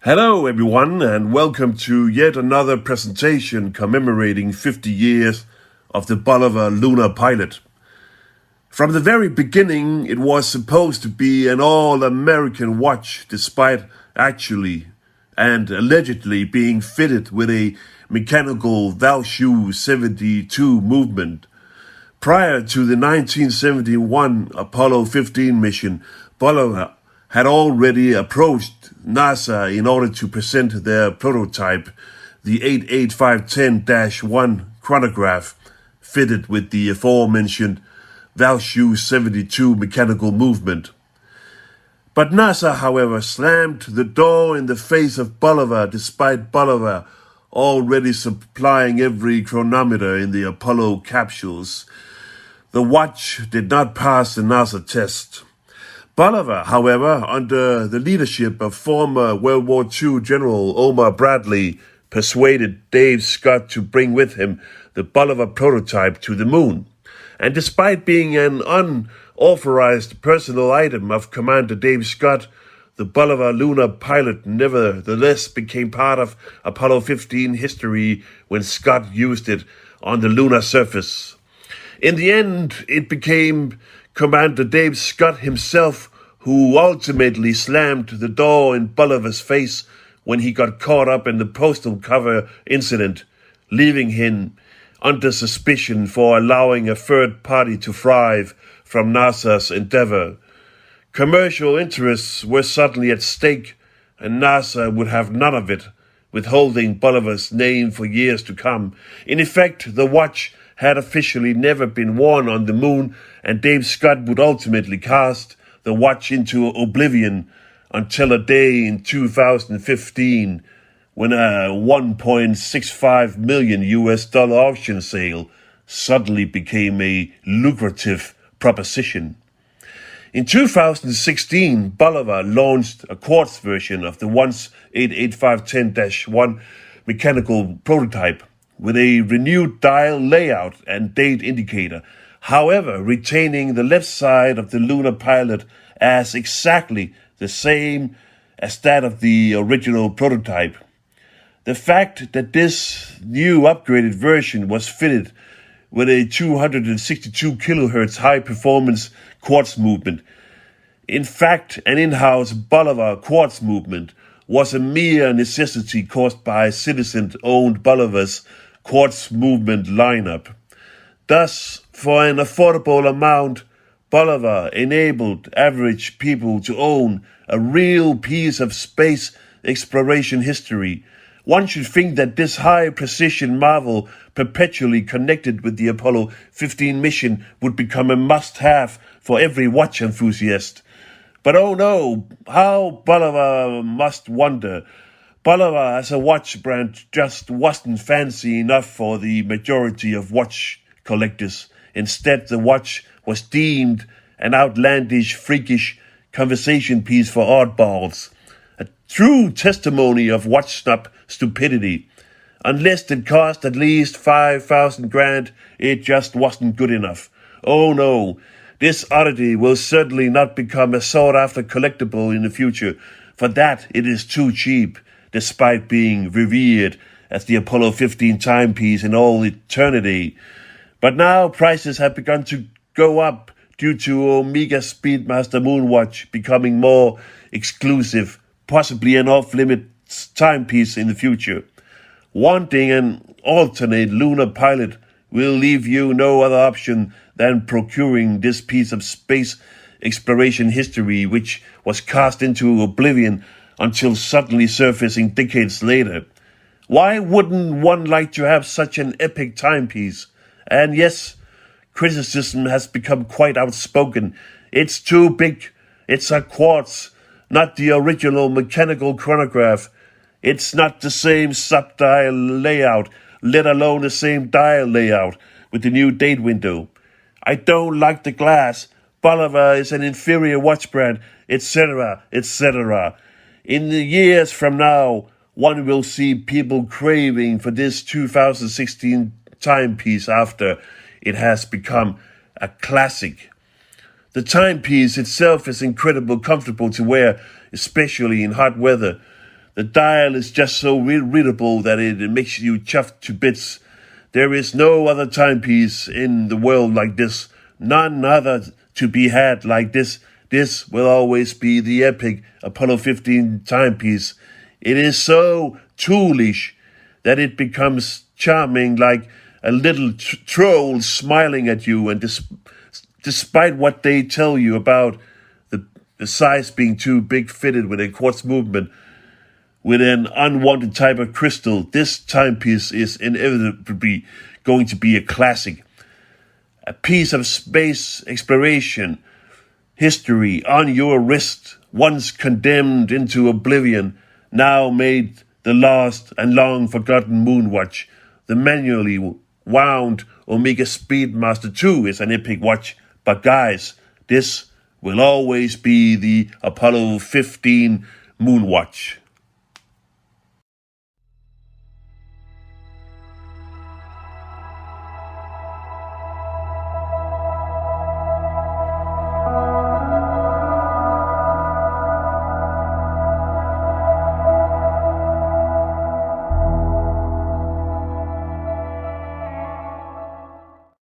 Hello everyone and welcome to yet another presentation commemorating 50 years of the Bulova Lunar Pilot. From the very beginning it was supposed to be an all-American watch despite actually and allegedly being fitted with a mechanical Valshoe 72 movement. Prior to the 1971 Apollo 15 mission, Bulova had already approached NASA in order to present their prototype, the 88510-1 chronograph, fitted with the aforementioned Valshoe 72 mechanical movement. But NASA, however, slammed the door in the face of Bulova, despite Bulova already supplying every chronometer in the Apollo capsules. The watch did not pass the NASA test. Bulova, however, under the leadership of former World War II General Omar Bradley, persuaded Dave Scott to bring with him the Bulova prototype to the moon. And despite being an unauthorized personal item of Commander Dave Scott, the Bulova Lunar Pilot nevertheless became part of Apollo 15 history when Scott used it on the lunar surface. In the end, it became Commander Dave Scott himself who ultimately slammed the door in Bulova's face when he got caught up in the postal cover incident, leaving him under suspicion for allowing a third party to thrive from NASA's endeavor. Commercial interests were suddenly at stake, and NASA would have none of it, withholding Bulova's name for years to come. In effect, the watch had officially never been worn on the moon, and Dave Scott would ultimately cast the watch into oblivion until a day in 2015 when a $1.65 million auction sale suddenly became a lucrative proposition. In 2016, Bulova launched a quartz version of the once 88510-1 mechanical prototype with a renewed dial layout and date indicator, however retaining the left side of the Lunar Pilot as exactly the same as that of the original prototype. The fact that this new upgraded version was fitted with a 262 kHz high-performance quartz movement, in fact an in-house Bulova quartz movement, was a mere necessity caused by citizen-owned Bulova's quartz movement lineup. Thus, for an affordable amount, Bulova enabled average people to own a real piece of space exploration history. One should think that this high-precision marvel, perpetually connected with the Apollo 15 mission, would become a must-have for every watch enthusiast. But oh no, how Bulova must wonder. Bulova as a watch brand just wasn't fancy enough for the majority of watch collectors. Instead, the watch was deemed an outlandish, freakish conversation piece for oddballs. A true testimony of watch snob stupidity. Unless it cost at least 5,000 grand, it just wasn't good enough. Oh no, this oddity will certainly not become a sought-after collectible in the future. For that, it is too cheap, despite being revered as the Apollo 15 timepiece in all eternity. But now prices have begun to go up due to Omega Speedmaster Moonwatch becoming more exclusive, possibly an off-limits timepiece in the future. Wanting an alternate Lunar Pilot will leave you no other option than procuring this piece of space exploration history, which was cast into oblivion until suddenly surfacing decades later. Why wouldn't one like to have such an epic timepiece? And yes, criticism has become quite outspoken. It's too big. It's a quartz, not the original mechanical chronograph. It's not the same sub-dial layout, let alone the same dial layout with the new date window. I don't like the glass. Bulova is an inferior watch brand, etc., etc. In the years from now, one will see people craving for this 2016 timepiece after it has become a classic. The timepiece itself is incredibly comfortable to wear, especially in hot weather. The dial is just so readable that it makes you chuffed to bits. There is no other timepiece in the world like this, none other to be had like this. This will always be the epic Apollo 15 timepiece. It is so toolish that it becomes charming, like a little troll smiling at you, and despite what they tell you about the size being too big fitted with a quartz movement, with an unwanted type of crystal, this timepiece is inevitably going to be a classic. A piece of space exploration history on your wrist, once condemned into oblivion, now made the lost and long forgotten moonwatch. The manually wound Omega Speedmaster 2 is an epic watch, but guys, this will always be the Apollo 15 moonwatch.